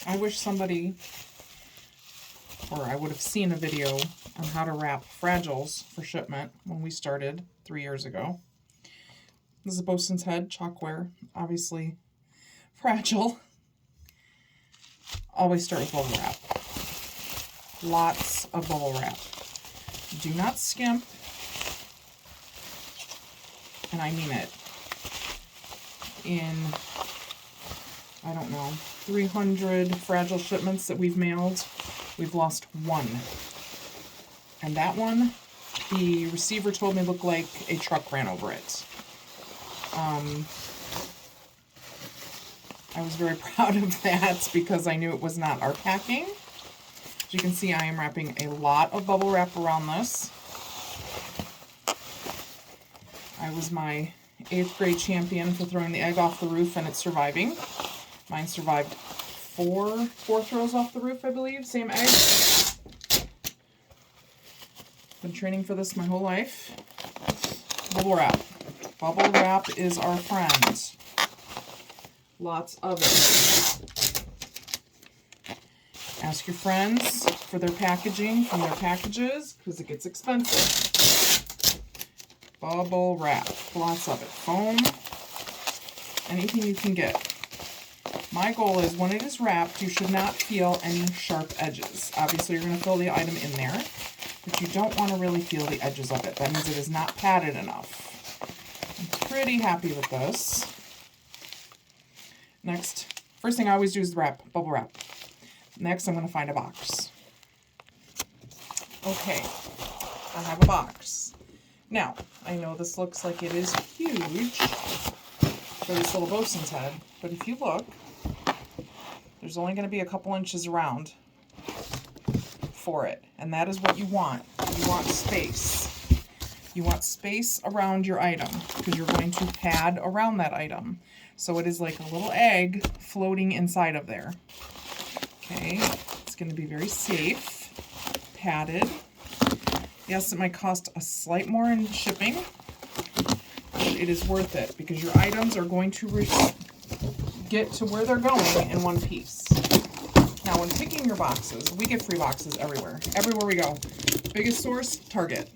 I wish somebody, or I would have seen a video on how to wrap Fragiles for shipment when we started 3 years ago. This is a Bosun's Head chalkware, obviously fragile. Always start with bubble wrap. Lots of bubble wrap. Do not skimp, and I mean it. In, I don't know, 300 Fragile shipments that we've mailed, we've lost one. And that one, the receiver told me looked like a truck ran over it. I was very proud of that because I knew it was not our packing. As you can see, I am wrapping a lot of bubble wrap around this. I was my 8th grade champion for throwing the egg off the roof and it's surviving. Mine survived four throws off the roof, I believe. Same egg. Been training for this my whole life. Bubble wrap. Bubble wrap is our friend. Lots of it. Ask your friends for their packaging from their packages because it gets expensive. Bubble wrap. Lots of it. Foam. Anything you can get. My goal is when it is wrapped, you should not feel any sharp edges. Obviously, you're going to fill the item in there, but you don't want to really feel the edges of it. That means it is not padded enough. I'm pretty happy with this. Next, first thing I always do is wrap, bubble wrap. Next, I'm going to find a box. Okay, I have a box. Now, I know this looks like it is huge for this little Bosun's Head, but if you look, there's only going to be a couple inches around for it, and that is what you want. You want space. You want space around your item because you're going to pad around that item. So it is like a little egg floating inside of there. Okay, it's going to be very safe, padded. Yes, it might cost a slight more in shipping, but it is worth it because your items are going to get to where they're going in one piece. Now, when picking your boxes, we get free boxes everywhere. Everywhere we go. Biggest source, Target.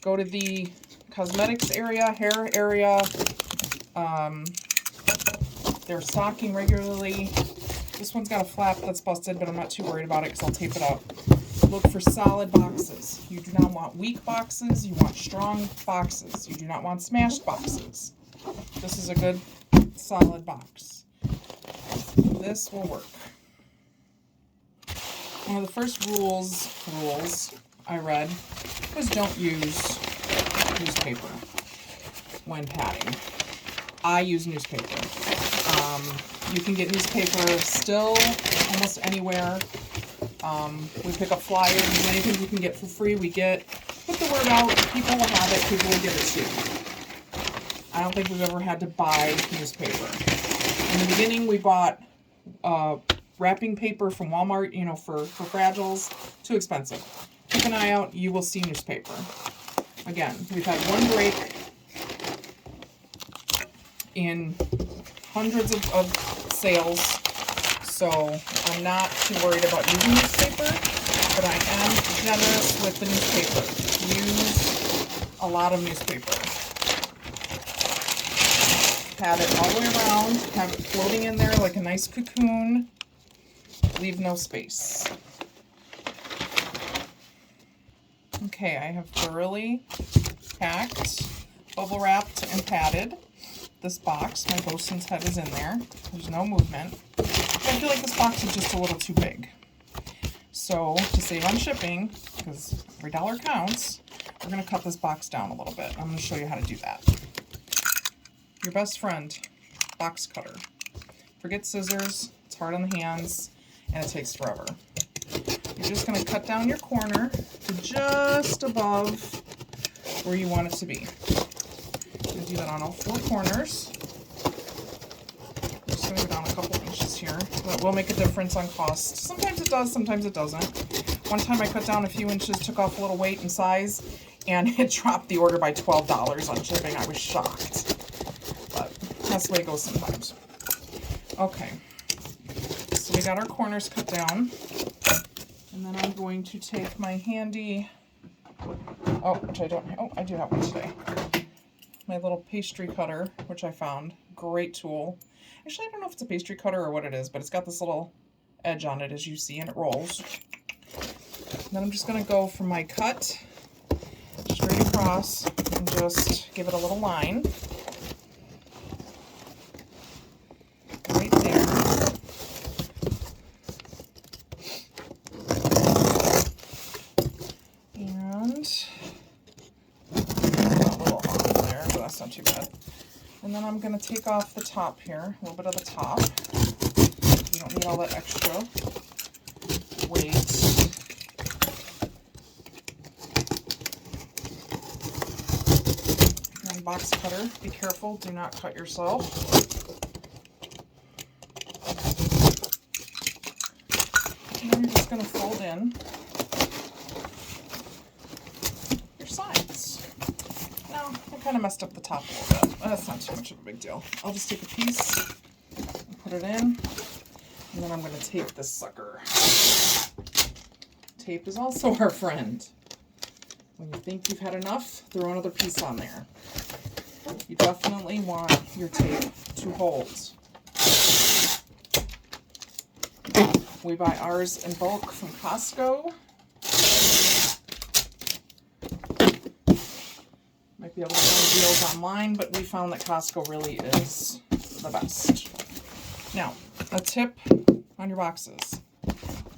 Go to the cosmetics area, hair area. They're stocking regularly. This one's got a flap that's busted, but I'm not too worried about it because I'll tape it up. Look for solid boxes. You do not want weak boxes. You want strong boxes. You do not want smashed boxes. This is a good, solid box. This will work. One of the first rules I read was don't use newspaper when padding. I use newspaper. You can get newspaper still almost anywhere. We pick up flyers, anything we can get for free, we get. Put the word out, people will have it, people will give it to you. I don't think we've ever had to buy newspaper. In the beginning, we bought wrapping paper from Walmart, for Fragiles. Too expensive. Keep an eye out, you will see newspaper. Again, we've had one break in hundreds of sales, so I'm not too worried about using newspaper, but I am generous with the newspaper. Use a lot of newspaper. Pat it all the way around, have it floating in there like a nice cocoon. Leave no space. Okay, I have thoroughly packed, bubble wrapped, and padded this box. My Bosun's Head is in there. There's no movement. I feel like this box is just a little too big. So, to save on shipping, because every dollar counts, we're going to cut this box down a little bit. I'm going to show you how to do that. Your best friend, box cutter. Forget scissors. It's hard on the hands, and it takes forever. You're just going to cut down your corner to just above where you want it to be. You're going to do that on all four corners. I'm just going to go down a couple inches here. That will make a difference on cost. Sometimes it does, sometimes it doesn't. One time I cut down a few inches, took off a little weight and size, and it dropped the order by $12 on shipping. I was shocked. But that's the way it goes sometimes. Okay. So we got our corners cut down. And then I'm going to take my handy, which I don't, I do have one today. My little pastry cutter, which I found. Great tool. Actually, I don't know if it's a pastry cutter or what it is, but it's got this little edge on it, as you see, and it rolls. Then I'm just going to go from my cut straight across and just give it a little line. Right there. And a little off there, but that's not too bad. And then I'm going to take off the top here, a little bit of the top. You don't need all that extra weight. And box cutter, be careful, do not cut yourself. And then you're just going to fold in your sides. Now, I kind of messed up the top a little bit, but that's not too much of a big deal. I'll just take a piece and put it in, and then I'm going to tape this sucker. Tape is also our friend. When you think you've had enough, throw another piece on there. You definitely want your tape to hold. We buy ours in bulk from Costco. Might be able to find deals online, but we found that Costco really is the best. Now, a tip on your boxes.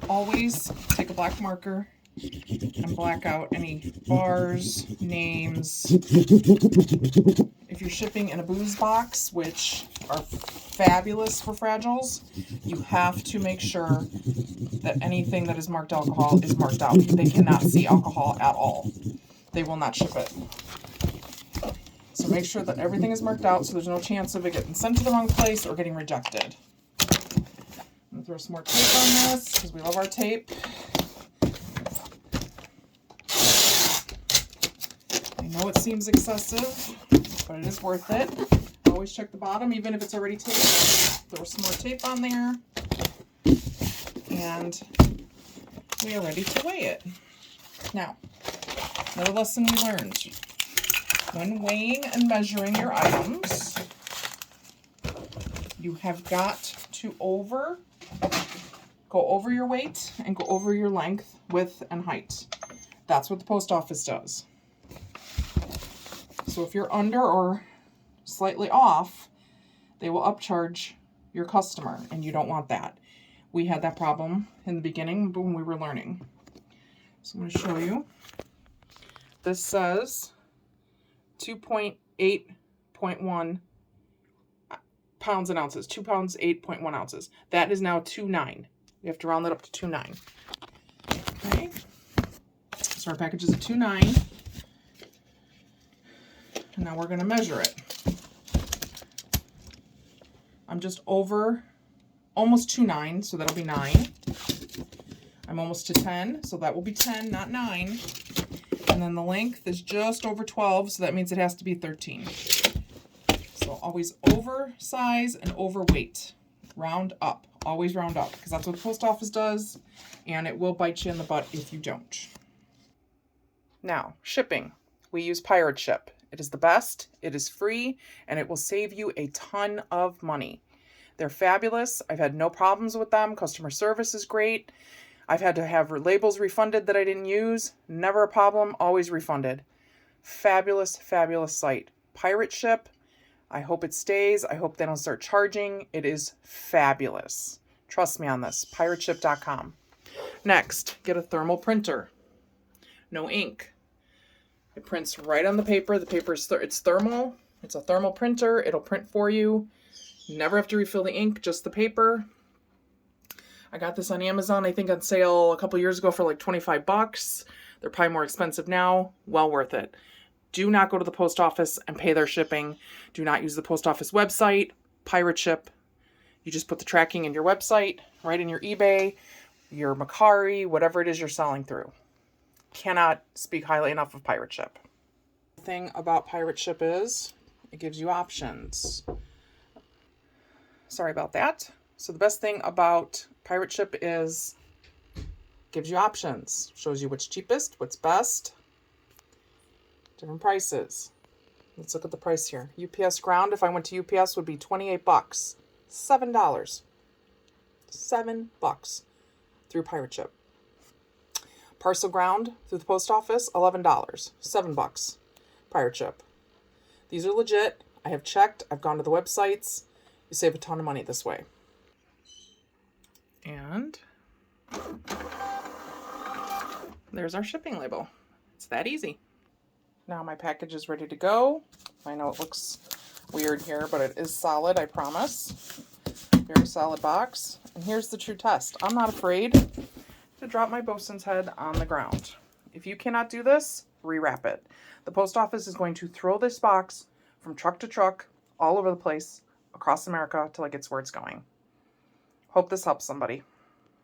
Always take a black marker and black out any bars, names. If you're shipping in a booze box, which are fabulous for Fragiles, you have to make sure that anything that is marked alcohol is marked out. They cannot see alcohol at all. They will not ship it. So make sure that everything is marked out so there's no chance of it getting sent to the wrong place or getting rejected. I'm going to throw some more tape on this because we love our tape. I know it seems excessive, but it is worth it. Always check the bottom, even if it's already taped. Throw some more tape on there. And we are ready to weigh it. Now, another lesson we learned. When weighing and measuring your items, you have got to go over your weight and go over your length, width, and height. That's what the post office does. So if you're under or slightly off, they will upcharge your customer, and you don't want that. We had that problem in the beginning when we were learning. So I'm going to show you. This says 2.8.1 pounds and ounces. 2 pounds, 8.1 ounces. That is now 2.9. We have to round that up to 2.9. Okay. So our package is a 2.9. And now we're going to measure it. I'm just over almost 2.9, so that'll be 9. I'm almost to 10, so that will be 10, not 9. And then the length is just over 12, so that means it has to be 13. So always oversize and overweight. Round up. Always round up, because that's what the post office does, and it will bite you in the butt if you don't. Now, shipping. We use Pirate Ship. It is the best, it is free, and it will save you a ton of money. They're fabulous. I've had no problems with them. Customer service is great. I've had to have labels refunded that I didn't use. Never a problem, always refunded. Fabulous, fabulous site. Pirate Ship. I hope it stays. I hope they don't start charging. It is fabulous. Trust me on this. Pirateship.com. Next, get a thermal printer. No ink. It prints right on the paper. The paper is it's thermal. It's a thermal printer. It'll print for you. You never have to refill the ink, just the paper. I got this on Amazon, I think on sale a couple years ago for like 25 bucks. They're probably more expensive now. Well worth it. Do not go to the post office and pay their shipping. Do not use the post office website. Pirate Ship. You just put the tracking in your website, right in your eBay, your Mercari, whatever it is you're selling through. Cannot speak highly enough of Pirate Ship. The thing about Pirate Ship is it gives you options. Sorry about that. So the best thing about Pirate Ship is gives you options, shows you what's cheapest, what's best, different prices. Let's look at the price here. UPS ground, if I went to UPS, would be 28 bucks. $7. $7 through Pirate Ship. Parcel ground through the post office, $11. $7. Pirate Ship. These are legit. I have checked. I've gone to the websites. You save a ton of money this way. And there's our shipping label. It's that easy. Now my package is ready to go. I know it looks weird here, but it is solid, I promise. Very solid box. And here's the true test. I'm not afraid to drop my bosun's head on the ground. If you cannot do this, rewrap it. The post office is going to throw this box from truck to truck all over the place across America till it gets where it's going. Hope this helps somebody.